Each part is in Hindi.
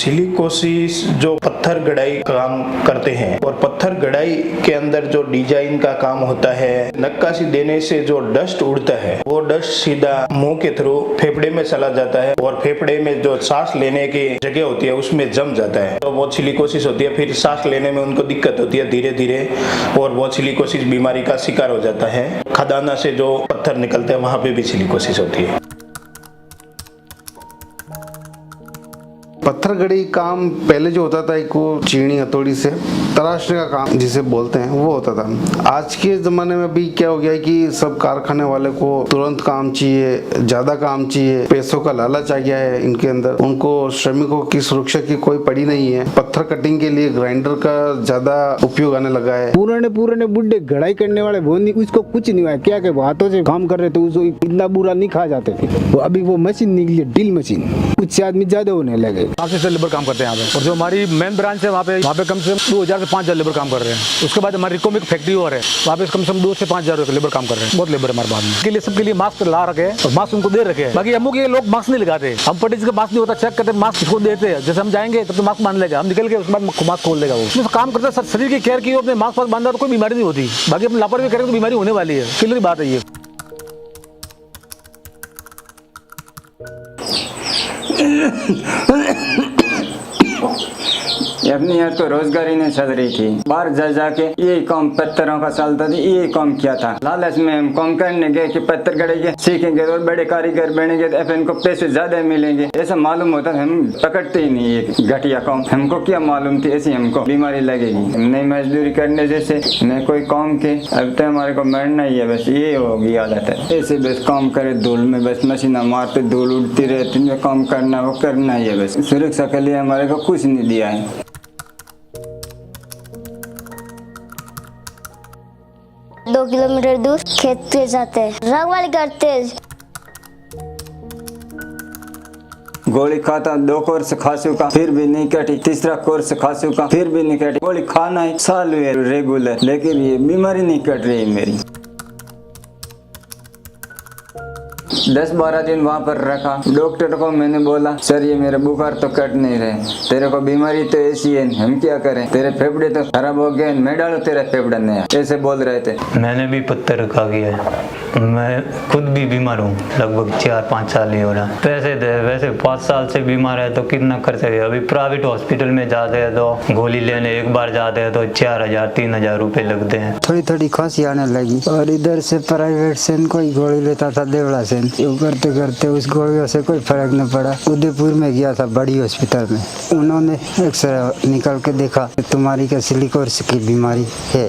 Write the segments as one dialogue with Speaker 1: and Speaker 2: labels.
Speaker 1: सिलिकोसिस जो पत्थर गड़ाई काम करते हैं और पत्थर गड़ाई के अंदर जो डिजाइन का काम होता है, नक्काशी देने से जो डस्ट उड़ता है वो डस्ट सीधा मुंह के थ्रू फेफड़े में चला जाता है और फेफड़े में जो सांस लेने की जगह होती है उसमें जम जाता है, तो वो सिलिकोसिस होती है। फिर सांस लेने में उनको दिक्कत होती है धीरे धीरे और वो सिलिकोसिस बीमारी का शिकार हो जाता है। खदाना से जो पत्थर निकलते हैं वहां पे भी सिलिकोसिस होती है।
Speaker 2: पत्थर गड़ी काम पहले जो होता था, एक वो चीनी हथौड़ी से तराशने का काम जिसे बोलते हैं वो होता था। आज के ज़माने में भी क्या हो गया है कि सब कारखाने वाले को तुरंत काम चाहिए, ज़्यादा काम चाहिए, पैसों का लालच आ गया है इनके अंदर। उनको श्रमिकों की सुरक्षा की कोई पड़ी नहीं है। पत्थर कटिंग के लिए ग्राइंडर का ज़्यादा उपयोग आने लगा है।
Speaker 3: पुराने बुढ़े गढ़ाई करने वाले वो नहीं, उसको कुछ नहीं हुआ। क्या हाथों से काम कर रहे थे, उसको इतना बुरा नहीं खा जाते थे। वो अभी वो मशीन निकली है, ड्रिल मशीन, कुछ आदमी ज्यादा होने लगे।
Speaker 4: 500 लेबर काम करते हैं यहाँ पे, और जो हमारी मेन ब्रांच है वहाँ पे कम से कम 2000 से 5000 लेबर काम कर रहे हैं। उसके बाद हमारी रिकोमिक फैक्ट्री और है, वहाँ पे कम से कम 2 से 5000 लेबर काम कर रहे हैं। बहुत लेबर है हमारे पास में। के लिए सबके लिए मास्क ला रखे हैं और मास्क उनको दे रखे हैं। बाकी हम के लोग मास्क नहीं लगाते, हम पट्टी का मास्क नहीं होता, चेक करते मास्क इसको देते हैं। जैसे हम जाएंगे तब तो मास्क बांध लेगा, हम निकल के उसके बाद मास्क खोल लेगा। वो काम करते हैं शरीर की केयर की, अपने मास्क बांधा तो कोई बीमारी नहीं होती। बाकी अपने लापरवाही करेंगे तो बीमारी होने वाली है, क्लियर बात है ये।
Speaker 5: अपनी यार तो रोजगारी नहीं चल रही थी। बाहर जा जाके यही काम पत्थरों का चलता था, यही काम किया था। लालच में हम काम करने गए कि पत्थर गड़ेंगे, सीखेंगे और बड़े कारीगर बनेंगे तो इनको पैसे ज्यादा मिलेंगे। ऐसा मालूम होता, हम पकड़ते ही नहीं ये घटिया काम। हमको क्या मालूम थी ऐसी हमको बीमारी लगेगी। नहीं मजदूरी करने जैसे न कोई काम के, अब तो हमारे को मरना ही है, बस ये होगी हालत है। ऐसे बस काम करे धूल में, बस मशीन मारते धूल उड़ती रहती है, काम करना वो करना ही है। बस सुरक्षा के लिए हमारे को कुछ नहीं दिया है।
Speaker 6: दो किलोमीटर दूर खेत पे जाते हैं, रखवाली करते हैं।
Speaker 5: गोली खाता 2 कोर्स खा चुका, फिर भी नहीं कटी। तीसरा कोर्स खा चुका, फिर भी नहीं कटी। गोली खाना है साल हुए रेगुलर, लेकिन ये बीमारी नहीं कट रही मेरी। 10-12 दिन वहाँ पर रखा। डॉक्टर को मैंने बोला, सर ये मेरा बुखार तो कट नहीं रहे, तेरे को बीमारी तो ऐसी है, हम क्या करें, तेरे फेफड़े तो खराब हो गए, मैं डालू तेरा फेफड़ा नया, ऐसे बोल रहे थे।
Speaker 7: मैंने भी पत्थर खा गया है, मैं खुद भी बीमार हूँ, लगभग 4-5 साल ही हो रहा। पैसे दे, वैसे 5 साल से बीमार है तो कितना खर्चा है। अभी प्राइवेट हॉस्पिटल में जाते हैं तो गोली लेने एक बार जाते हैं तो 4000-3000 रुपए लगते हैं।
Speaker 8: थोड़ी खांसी आने लगी और इधर से प्राइवेट से कोई गोली लेता था देवड़ा से, करते करते उस गोलियों से कोई फर्क न पड़ा। उदयपुर में गया था बड़ी हॉस्पिटल में, उन्होंने एक्सरे निकाल के देखा तुम्हारी क्या सिलिकोसिस की बीमारी है।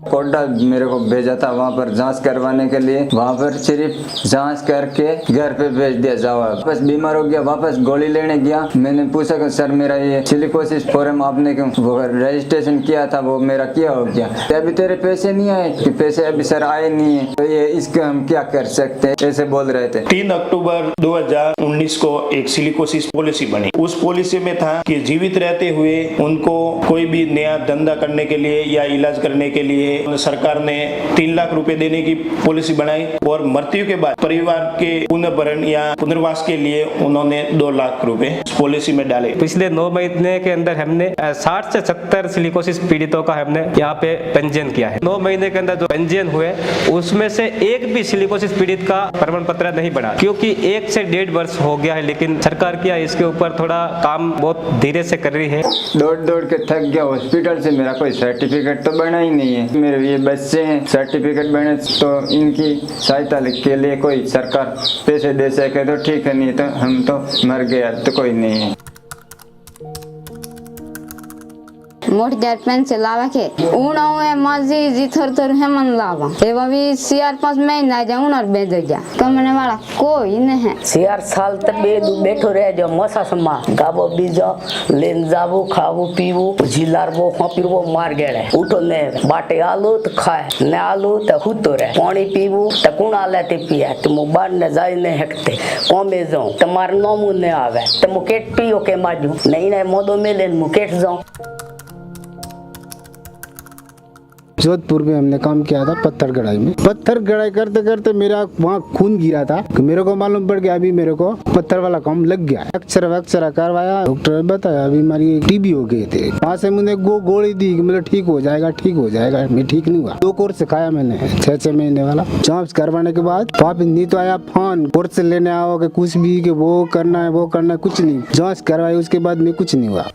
Speaker 5: कोटा मेरे को भेजा था वहाँ पर जांच करवाने के लिए। वहाँ पर सिर्फ जांच करके घर पे भेज दिया, जाओ। वापस बीमार हो गया, वापस गोली लेने गया। मैंने पूछा कि सर मेरा ये सिलिकोसिस फॉर्म आपने वो रजिस्ट्रेशन किया था, वो मेरा क्या हो गया? अभी तेरे पैसे नहीं आए कि पैसे अभी सर आए नहीं है, तो ये इसके हम क्या कर सकते हैं, ऐसे बोल रहे थे।
Speaker 1: 3 अक्टूबर 2019 को एक सिलिकोसिस पॉलिसी बनी। उस पॉलिसी में था कि जीवित रहते हुए उनको कोई भी नया धंधा करने के लिए या इलाज करने के लिए सरकार ने 3 लाख रुपए देने की पॉलिसी बनाई और मृत्यु के बाद परिवार के पुनर्भरण या पुनर्वास के लिए उन्होंने 2 लाख रुपए पॉलिसी में डाले।
Speaker 9: पिछले 9 महीने के अंदर हमने 60 से 70 सिलिकोसिस पीड़ितों का हमने यहाँ पे पंजीयन किया है। 9 महीने के अंदर जो पंजीयन हुए उसमें से एक भी सिलिकोसिस पीड़ित का प्रमाण पत्र नहीं बना, क्योंकि 1 से 1.5 वर्ष हो गया है। लेकिन सरकार क्या इसके ऊपर थोड़ा काम बहुत धीरे से कर रही है।
Speaker 5: दौड़ के थक गया। हॉस्पिटल से मेरा कोई सर्टिफिकेट तो बना ही नहीं है। मेरे ये बच्चे हैं, सर्टिफिकेट बने तो इनकी सहायता के लिए कोई सरकार पैसे दे सके तो ठीक है, नहीं तो हम तो मर गया तो कोई नहीं है।
Speaker 10: मोट जार पेंसिल लावा के उणावे माजी जिथर तर हेमन लावा एवं भी CR 5 महीना जाऊं और बेद जा कमने वाला कोई नहीं है।
Speaker 11: CR साल तक बैठो रह जो मसा समा गाबो बीजो लेन जाबो खाबो पीबो जिलारबो फिरबो मार गेड़े उठो ने बाटे आलू तो खाए ने आलू तो हुतो रहे पानी पीबो तो कुणा लेते पिया तुम बार न जाई ने हकते कोमे जाऊं तुम्हार नोमु ने आवे तो मुकेट पियो के माजू नहीं मोदो में लेन मुकेट जाऊं।
Speaker 3: जोधपुर में हमने काम किया था पत्थर गड़ाई में। पत्थर गड़ाई करते करते मेरा वहाँ खून गिरा था, मेरे को मालूम पड़ गया अभी मेरे को पत्थर वाला काम लग गया। एक्सरे करवाया, डॉक्टर ने बताया बीमारी टीबी हो गए थे। वहाँ से मुझे गोली दी कि मतलब ठीक हो जाएगा ठीक हो जाएगा। मैं ठीक नहीं हुआ। 2 कोर्स खाया मैंने 6 महीने वाला। जांच करवाने के बाद वापिस नहीं तो आया फोन, कोर्स लेने आओगे कुछ भी कि वो करना है कुछ नहीं। जांच करवाई उसके बाद में कुछ नहीं हुआ।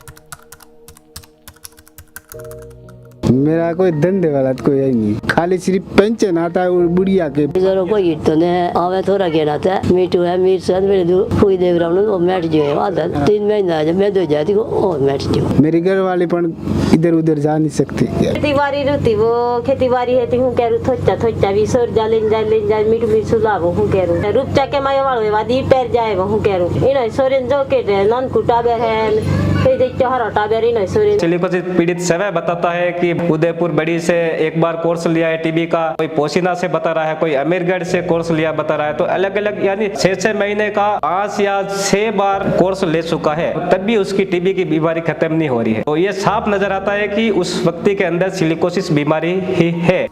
Speaker 3: मेरा कोई धंधे वाला तो कोई है नहीं, खाली सिर्फ पेंशन आता है बुढ़िया के।
Speaker 11: कोई तो ने आवे थोड़ा कहना था मीठू है मीठ से मेरे दो कोई देव राम वो मैट जो है आदत 3 महीना जब मैं दो जाती को और मैट जो
Speaker 3: मेरी घर वाले पण इधर उधर जा नहीं सकते।
Speaker 12: खेतीबाड़ी रहती वो खेतीबाड़ी है हूँ कह रू थोचा भी सोर जा मीठू मीठ सुलाबो हूँ कह रू रूपचा के मायो वालो वादी पैर जाए हूँ कह रू इन सोरेन जो के नन कुटाबे है
Speaker 9: सिलिकोसिस पीड़ित समय बताता है कि उदयपुर बड़ी से एक बार कोर्स लिया है टीबी का, कोई पोशीना से बता रहा है, कोई अमीरगढ़ से कोर्स लिया बता रहा है। तो अलग अलग यानी 6 महीने का 5 या 6 बार कोर्स ले चुका है, तब भी उसकी टीबी की बीमारी खत्म नहीं हो रही है। तो ये साफ नजर आता है कि उस व्यक्ति के अंदर सिलिकोसिस बीमारी ही है।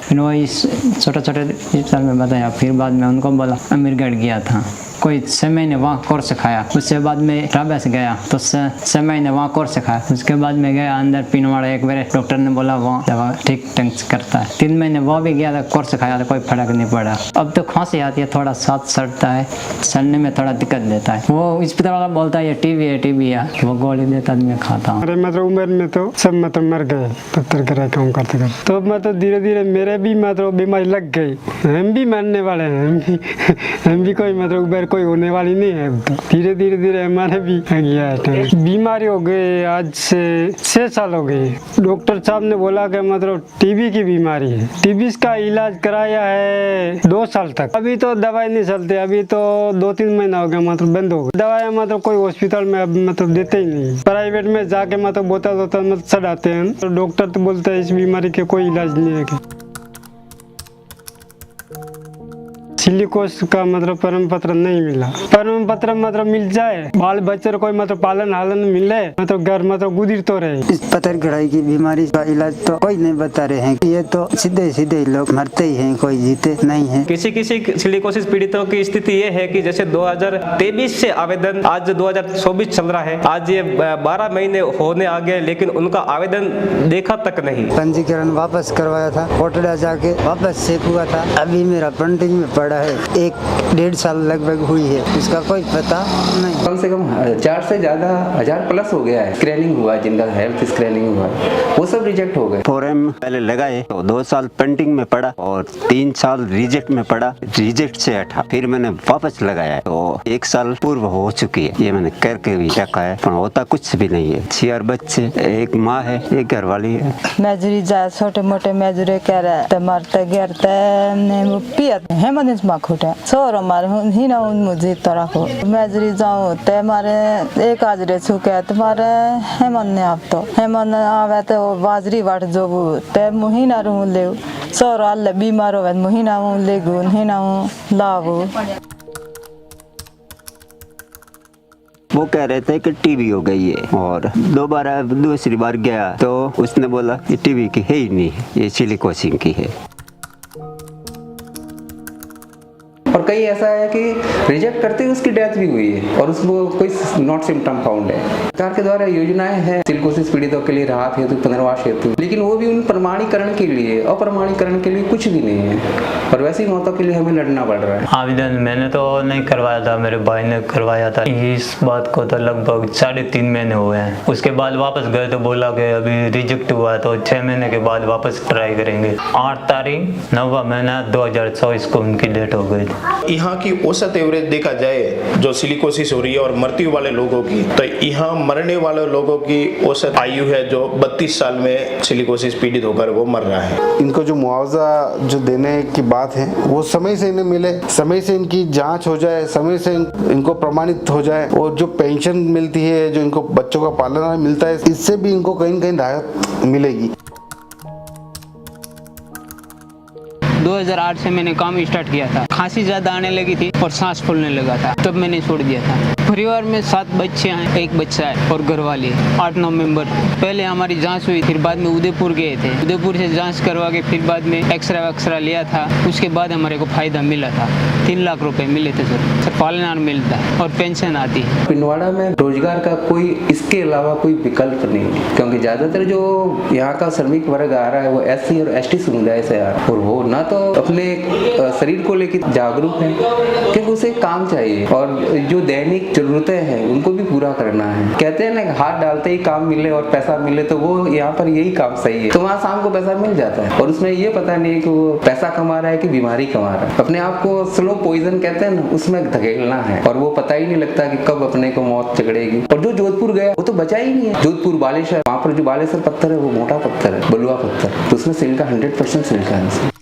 Speaker 13: फिर वही छोटे अस्पताल में बताया, फिर बाद में उनको बोला अमीरगढ़ गया था, कोई 6 महीने वहाँ कोर्स खाया। उसके बाद में राबस गया तो 6 महीने वहाँ कोर्स खाया। उसके बाद में गया अंदर पीनवाड़ा, एक बार डॉक्टर ने बोला वहाँ दवा ठीक ढंग से करता है। 3 महीने वहाँ भी गया था, कोर्स खाया था, कोई फर्क नहीं पड़ा। अब तो खांसी आती है, थोड़ा साथ सड़ता है, सड़ने में थोड़ा दिक्कत देता है। वो अस्पताल वाला बोलता है ये टीबी है, वो गोली देता है, मैं खाता हूँ।
Speaker 8: अरे मतलब उम्र में तो सब मतलब मर गए पत्थर गिरा काम करते करते, तो मतलब धीरे धीरे मेरे भी मतलब बीमारी लग गई। हम भी मरने वाले हैं, हम भी कोई मतलब उम्र कोई होने वाली नहीं है। तो धीरे धीरे हमारे भी गया है। बीमारी हो गई आज से 6 साल हो गए। डॉक्टर साहब ने बोला कि मतलब टीबी की बीमारी है। टीबी का इलाज कराया है 2 साल तक। अभी तो दवाई नहीं चलती, अभी तो 2-3 महीना हो गया मतलब बंद हो गई दवाई। मतलब कोई हॉस्पिटल में अब मतलब देते ही नहीं, प्राइवेट में जाके मतलब बोतल मतलब चढ़ाते हैं। तो डॉक्टर तो बोलते हैं इस बीमारी के कोई इलाज नहीं है। सिलिकोस का मतलब प्रमाण पत्र नहीं मिला। प्रमाण पत्र मतलब मिल जाए, बाल बच्चे कोई मतलब पालन हालन मिले, मतलब घर मतलब गुजर तो रहे। इस पत्थर गड़ाई की बीमारी का इलाज तो कोई नहीं बता रहे हैं। ये तो सीधे लोग मरते ही हैं, कोई जीते नहीं है।
Speaker 9: किसी सिलिकोसिस पीड़ितों की स्थिति ये है कि जैसे 2023 से आवेदन, आज 2024 चल रहा है, आज ये 12 महीने होने आ गए, लेकिन उनका आवेदन देखा तक नहीं।
Speaker 8: पंजीकरण वापस करवाया था, कोटड़ा जाके वापस चेक हुआ था। अभी मेरा पेंडिंग में पड़ा है, 1-1.5 साल लगभग हुई है, इसका कोई पता नहीं।
Speaker 14: कम से कम 4 से ज्यादा 1000 प्लस हो गया है। स्क्रीनिंग हुआ, जिनका हेल्थ स्क्रीनिंग हुआ, वो सब रिजेक्ट हो गए।
Speaker 15: 4M पहले लगाए तो 2 साल पेंडिंग में पड़ा और 3 साल रिजेक्ट में पड़ा, रिजेक्ट से हटा, फिर मैंने वापस लगाया तो 1 साल पूर्व हो चुकी है। ये मैंने करके भी रखा है, पर होता कुछ भी नहीं है। 6 बच्चे, 1 माँ है, 1 घरवाली है।
Speaker 16: मजूरी जा छोटे मोटे मजूरी करे मरते गिरते पियत हेमंत खोटे सोरो मारे ही ना उन मुझे तरह को मजूरी जाऊँ ते मारे 1 हाजरे छुके तुम्हारे हेमंत ने आप तो हेमंत आवे तो बाजरी वाट जो ते मुहिना रू ले सोरो अल्ले बीमार हो मुहिना ले गुन ही ना लाभो।
Speaker 15: वो कह रहे थे कि टीबी हो गई है और दूसरी बार गया तो उसने बोला कि टीबी की है ही नहीं, ये सिलिकोसिस की है।
Speaker 14: और कई ऐसा है कि रिजेक्ट करते ही उसकी डेथ भी हुई है और उसको कोई नॉट सिम्टम फाउंड है। सरकार के द्वारा योजनाएं हैं सिलिकोसिस पीड़ितों के लिए, राहत हेतु, पुनर्वास हेतु, लेकिन वो भी उन प्रमाणीकरण के लिए, अप्रमाणीकरण के लिए कुछ भी नहीं है। और वैसी मौतों के लिए हमें लड़ना पड़ रहा है।
Speaker 7: आवेदन मैंने तो नहीं करवाया था, मेरे भाई ने करवाया था। इस बात को तो लगभग 3.5 महीने हुए हैं। उसके बाद वापस गए तो बोला कि अभी रिजेक्ट हुआ है तो 6 महीने के बाद वापस ट्राई करेंगे। 8 तारीख 9वां महीना 2024 को उनकी डेट हो गई थी।
Speaker 1: यहाँ की औसत एवरेज देखा जाए जो सिलिकोसिस हो रही है और मृत्यु वाले लोगों की, तो यहाँ मरने वाले लोगों की औसत आयु है जो 32 साल में सिलिकोसिस पीड़ित होकर वो मर रहा है।
Speaker 2: इनको जो मुआवजा जो देने की बात है वो समय से इन्हें मिले, समय से इनकी जांच हो जाए, समय से इनको प्रमाणित हो जाए और जो पेंशन मिलती है, जो इनको बच्चों का पालन मिलता है, इससे भी इनको कहीं न कहीं राहत मिलेगी।
Speaker 13: 2008 से मैंने काम स्टार्ट किया था। खांसी ज्यादा आने लगी थी और सांस फूलने लगा था, तब मैंने छोड़ दिया था। परिवार में 7 बच्चे हैं, 1 बच्चा है और घर वाले 8-9 मेंबर। पहले हमारी जांच हुई, फिर बाद में उदयपुर गए थे, उदयपुर से जांच करवा के फिर बाद में एक्सरा लिया था। उसके बाद हमारे को फायदा मिला था, 3 लाख रुपए मिले थे सर। पालनार मिलता है और पेंशन आती है।
Speaker 14: पिंडवाड़ा में रोजगार का कोई इसके अलावा कोई विकल्प नहीं है, क्योंकि ज्यादातर जो यहाँ का श्रमिक वर्ग आ रहा है वो SC और ST समुदाय से आ रहा है और वो ना तो अपने शरीर को लेकर जागरूक है, क्योंकि उसे काम चाहिए और जो दैनिक जरूरतें हैं उनको भी पूरा करना है। कहते हैं ना, हाथ डालते ही काम मिले और पैसा मिले, तो वो यहाँ पर यही काम सही है। तो वहाँ शाम को पैसा मिल जाता है और उसमें ये पता नहीं है कि वो पैसा कमा रहा है कि बीमारी कमा रहा है। अपने आप को स्लो पॉइजन कहते हैं ना, उसमें धकेलना है और वो पता ही नहीं लगता कि कब अपने को मौत चढ़ेगी। और जो जोधपुर गया वो तो बचा ही नहीं है। जोधपुर बालेश्वर, वहाँ पर जो बालेश्वर पत्थर है वो मोटा पत्थर है, बलुआ पत्थर, तो उसमें सिलिका 100% सिलिका है।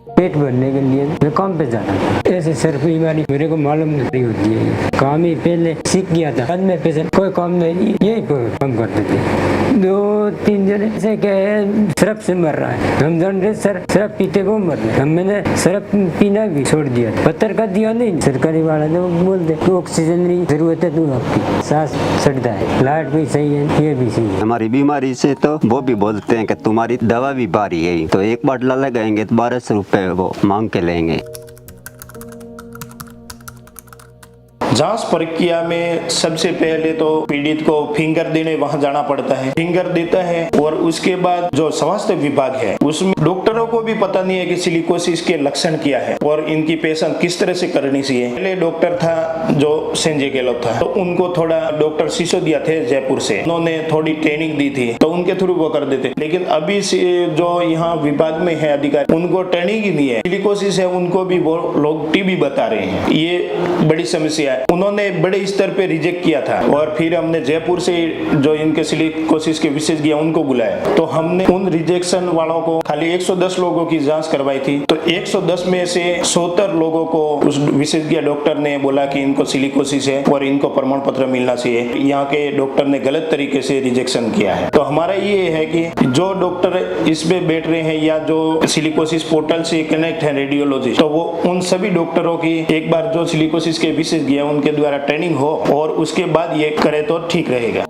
Speaker 17: पेट भरने के लिए मैं काम पे जाता था। ऐसे सर बीमारी मेरे को मालूम नहीं होती है। काम ही पहले सीख गया था, बाद में पैसे कोई काम नहीं, यही काम करते थे। 2-3 जने ऐसे कहे शराब से मर रहा है, हम जान रहे सर शराब पीते वो मर रहे, हम मैंने शराब पीना भी छोड़ दिया, पत्थर का दिया नहीं। सरकारी वाला तो बोलते तो ऑक्सीजन की जरूरत है, तो आपकी सांस चढ़ता है, लाइट भी सही है, ये भी सही है।
Speaker 15: हमारी बीमारी से तो वो भी बोलते हैं कि तुम्हारी दवा भी भारी है, तो एक बाटला लगाएंगे तो 1200 रुपए वो मांग के लेंगे।
Speaker 1: जांच प्रक्रिया में सबसे पहले तो पीड़ित को फिंगर देने वहां जाना पड़ता है, फिंगर देता है और उसके बाद जो स्वास्थ्य विभाग है उसमें डॉक्टरों को भी पता नहीं है कि सिलिकोसिस के लक्षण क्या है और इनकी पहचान किस तरह से करनी चाहिए। पहले डॉक्टर था जो संजय गहलोत था, तो उनको थोड़ा डॉक्टर सिसोदिया थे जयपुर से, उन्होंने थोड़ी ट्रेनिंग दी थी तो उनके थ्रू वो कर देते। लेकिन अभी जो यहाँ विभाग में है अधिकारी, उनको ट्रेनिंग ही नहीं है। सिलिकोसिस है उनको भी वो लोग टीबी बता रहे हैं, ये बड़ी समस्या है। उन्होंने बड़े स्तर पे रिजेक्ट किया था और फिर हमने जयपुर से जो इनके सिलिकोसिस के विशेषज्ञ उनको बुलाया, तो हमने उन रिजेक्शन वालों को खाली 110 लोगों की जांच करवाई थी। तो 110 में से 70 लोगों को उस विशेषज्ञ डॉक्टर ने बोला कि इनको सिलिकोसिस है और इनको प्रमाण पत्र मिलना चाहिए। यहाँ के डॉक्टर ने गलत तरीके से रिजेक्शन किया है। तो हमारा ये है कि जो डॉक्टर इसमें बैठ रहे हैं या जो सिलिकोसिस पोर्टल से कनेक्ट है रेडियोलॉजिस्ट, तो वो उन सभी डॉक्टरों की एक बार जो सिलिकोसिस के विशेषज्ञ उनके द्वारा ट्रेनिंग हो और उसके बाद ये करे तो ठीक रहेगा।